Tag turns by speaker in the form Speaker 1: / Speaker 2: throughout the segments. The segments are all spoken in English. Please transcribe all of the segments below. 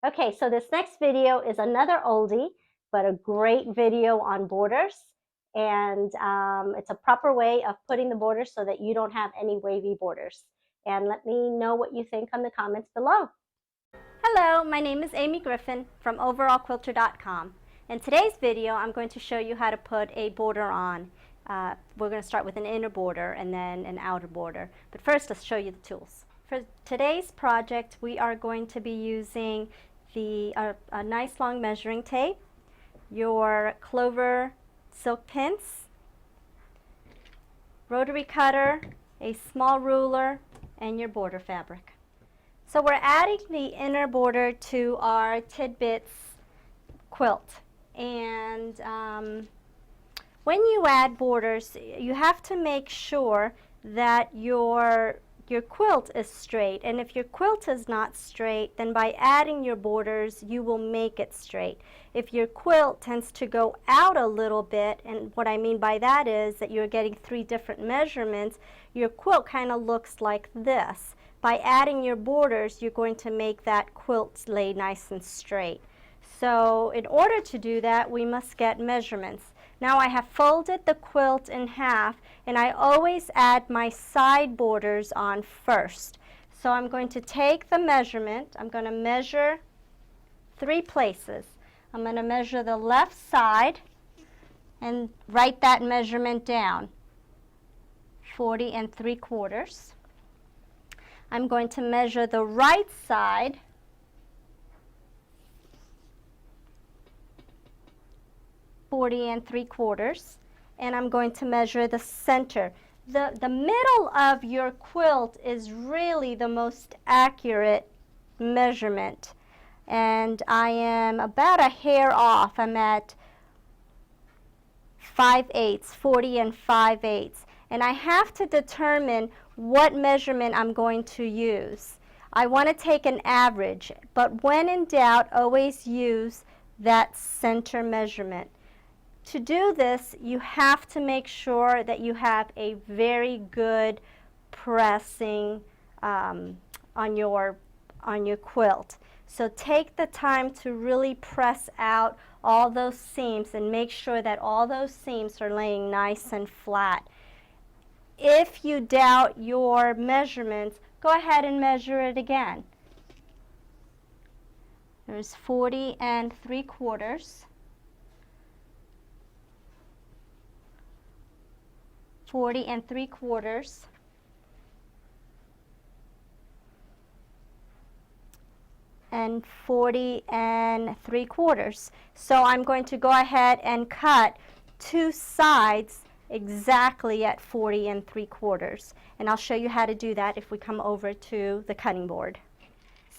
Speaker 1: Okay, so this next video is another oldie, but a great video on borders. And it's a proper way of putting the borders so that you don't have any wavy borders. And let me know what you think on the comments below. Hello, my name is Amy Griffin from overallquilter.com. In today's video, I'm going to show you how to put a border on. We're going to start with an inner border and then an outer border. But first, let's show you the tools. For today's project, we are going to be using a nice long measuring tape, your clover silk pins, rotary cutter, a small ruler, and your border fabric. So we're adding the inner border to our Tidbits quilt, and when you add borders, you have to make sure that your quilt is straight, and if your quilt is not straight, then by adding your borders you will make it straight. If your quilt tends to go out a little bit, and what I mean by that is that you're getting 3 different measurements, your quilt kind of looks like this. By adding your borders, you're going to make that quilt lay nice and straight. So in order to do that, we must get measurements. Now I have folded the quilt in half, and I always add my side borders on first. So I'm going to take the measurement. I'm going to measure 3 places. I'm going to measure the left side and write that measurement down, 40 3/4. I'm going to measure the right side, 40 3/4, and I'm going to measure the center. The middle of your quilt is really the most accurate measurement, and I am about a hair off. I'm at 5/8, 40 5/8, and I have to determine what measurement I'm going to use. I want to take an average, but when in doubt, always use that center measurement. To do this, you have to make sure that you have a very good pressing on your quilt. So take the time to really press out all those seams and make sure that all those seams are laying nice and flat. If you doubt your measurements, go ahead and measure it again. There's 40 3/4. 40 3/4, and 40 3/4. So I'm going to go ahead and cut 2 sides exactly at 40 3/4, and I'll show you how to do that if we come over to the cutting board.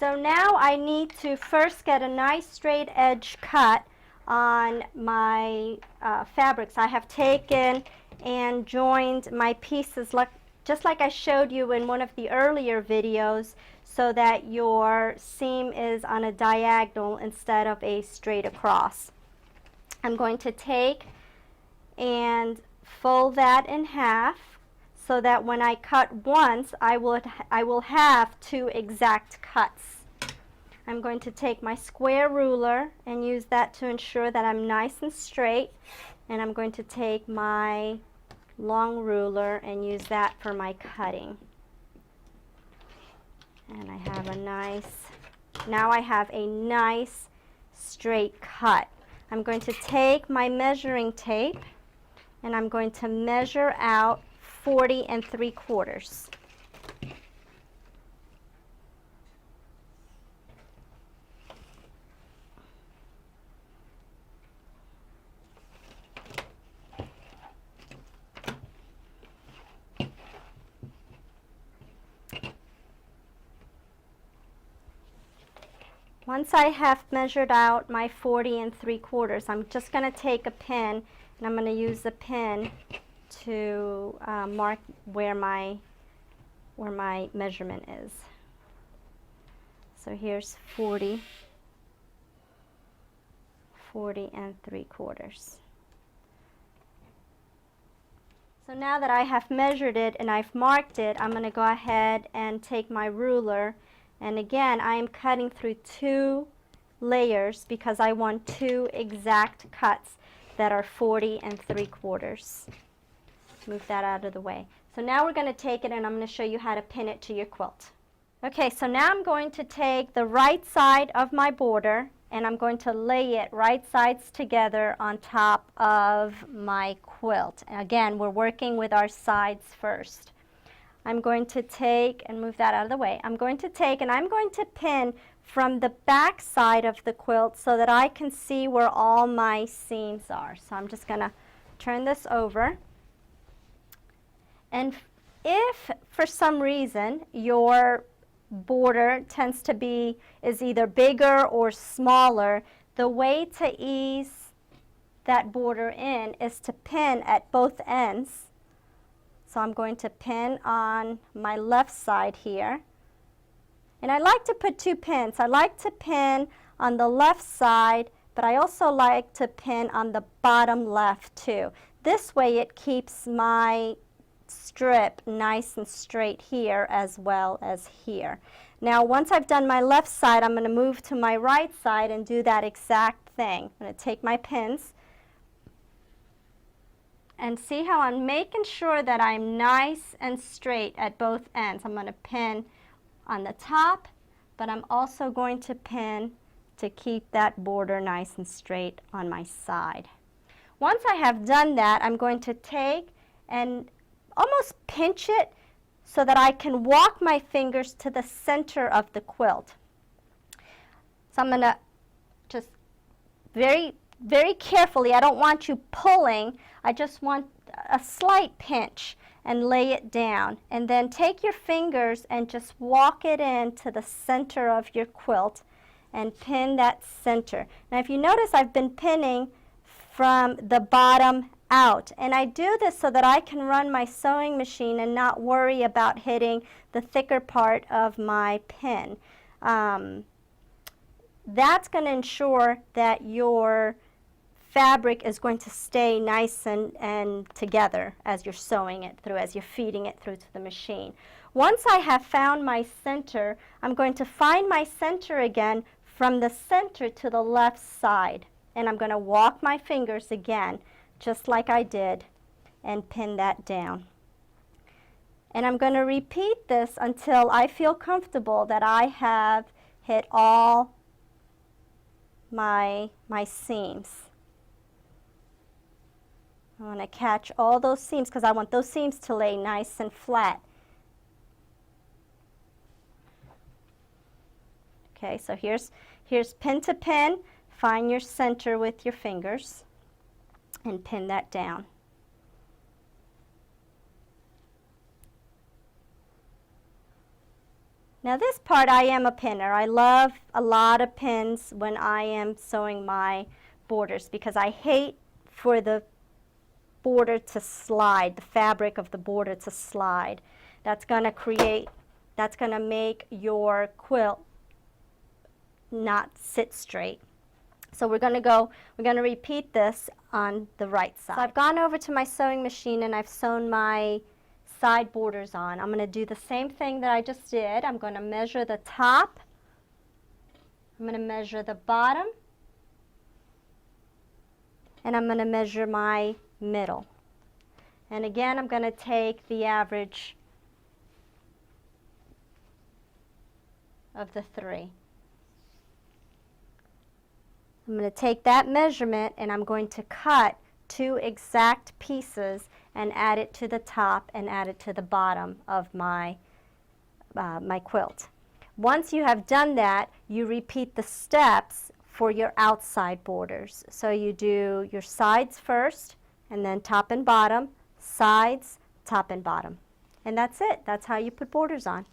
Speaker 1: So now I need to first get a nice straight edge cut on my fabrics. I have taken and joined my pieces just like I showed you in one of the earlier videos, so that your seam is on a diagonal instead of a straight across. I'm going to take and fold that in half so that when I cut once, I will have 2 exact cuts. I'm going to take my square ruler and use that to ensure that I'm nice and straight, and I'm going to take my long ruler and use that for my cutting. And I have now I have a nice straight cut. I'm going to take my measuring tape and I'm going to measure out 40 3/4. Once I have measured out my 40 3/4, I'm just going to take a pin, and I'm going to use the pin to mark where my measurement is. So here's 40 3/4. So now that I have measured it and I've marked it, I'm going to go ahead and take my ruler, and again I am cutting through 2 layers because I want 2 exact cuts that are 40 3/4. Move that out of the way. So now we're going to take it and I'm going to show you how to pin it to your quilt. Okay, so now I'm going to take the right side of my border and I'm going to lay it right sides together on top of my quilt. And again, we're working with our sides first. I'm going to take and move that out of the way. I'm going to take and I'm going to pin from the back side of the quilt so that I can see where all my seams are. So I'm just going to turn this over. And if for some reason your border is either bigger or smaller, the way to ease that border in is to pin at both ends. So I'm going to pin on my left side here. And I like to put 2 pins. I like to pin on the left side, but I also like to pin on the bottom left too. This way it keeps my strip nice and straight here as well as here. Now once I've done my left side, I'm going to move to my right side and do that exact thing. I'm going to take my pins and see how I'm making sure that I'm nice and straight at both ends. I'm going to pin on the top, but I'm also going to pin to keep that border nice and straight on my side. Once I have done that, I'm going to take and almost pinch it so that I can walk my fingers to the center of the quilt. So I'm going to just very carefully, I don't want you pulling, I just want a slight pinch and lay it down. And then take your fingers and just walk it into the center of your quilt and pin that center. Now if you notice, I've been pinning from the bottom out. And I do this so that I can run my sewing machine and not worry about hitting the thicker part of my pin. That's going to ensure that your fabric is going to stay nice and together as you're sewing it through, as you're feeding it through to the machine. Once I have found my center, I'm going to find my center again from the center to the left side. And I'm going to walk my fingers again, just like I did, and pin that down. And I'm going to repeat this until I feel comfortable that I have hit all my seams. I want to catch all those seams because I want those seams to lay nice and flat. Okay, so here's pin to pin. Find your center with your fingers and pin that down. Now this part I am a pinner. I love a lot of pins when I am sewing my borders because I hate for the border to slide, the fabric of the border to slide. That's going to make your quilt not sit straight. So we're going to repeat this on the right side. So I've gone over to my sewing machine and I've sewn my side borders on. I'm going to do the same thing that I just did. I'm going to measure the top. I'm going to measure the bottom. And I'm going to measure my middle. And again, I'm going to take the average of the 3. I'm going to take that measurement and I'm going to cut 2 exact pieces and add it to the top and add it to the bottom of my quilt. Once you have done that, you repeat the steps for your outside borders. So you do your sides first, and then top and bottom, sides, top and bottom. And that's it. That's how you put borders on.